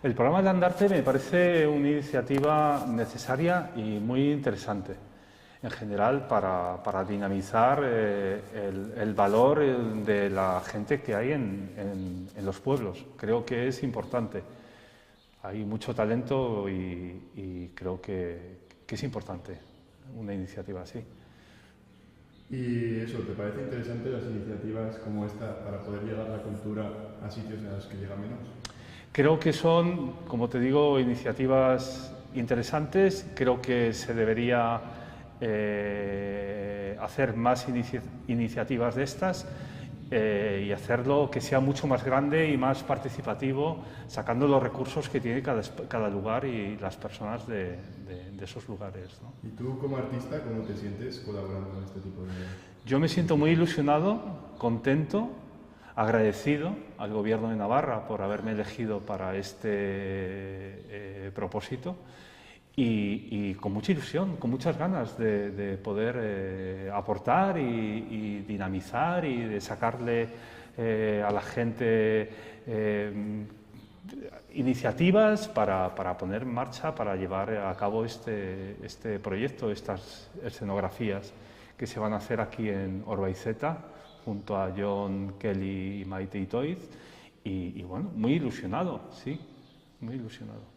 El programa de Andarte me parece una iniciativa necesaria y muy interesante, en general, para dinamizar el valor de la gente que hay en los pueblos. Creo que es importante. Hay mucho talento y creo que es importante una iniciativa así. Y eso, ¿te parece interesante las iniciativas como esta para poder llevar la cultura a sitios en los que llega menos? Creo que son, como te digo, iniciativas interesantes. Creo que se debería hacer más iniciativas de estas y hacerlo que sea mucho más grande y más participativo, sacando los recursos que tiene cada lugar y las personas de esos lugares, ¿no? ¿Y tú como artista cómo te sientes colaborando con este tipo de...? Yo me siento muy ilusionado, contento, agradecido al Gobierno de Navarra por haberme elegido para este propósito y con mucha ilusión, con muchas ganas de poder aportar y dinamizar y de sacarle a la gente iniciativas para poner en marcha, para llevar a cabo este proyecto, estas escenografías que se van a hacer aquí en Orbaizeta, junto a John Kelly y Maite Itoiz, y bueno, muy ilusionado, sí, muy ilusionado.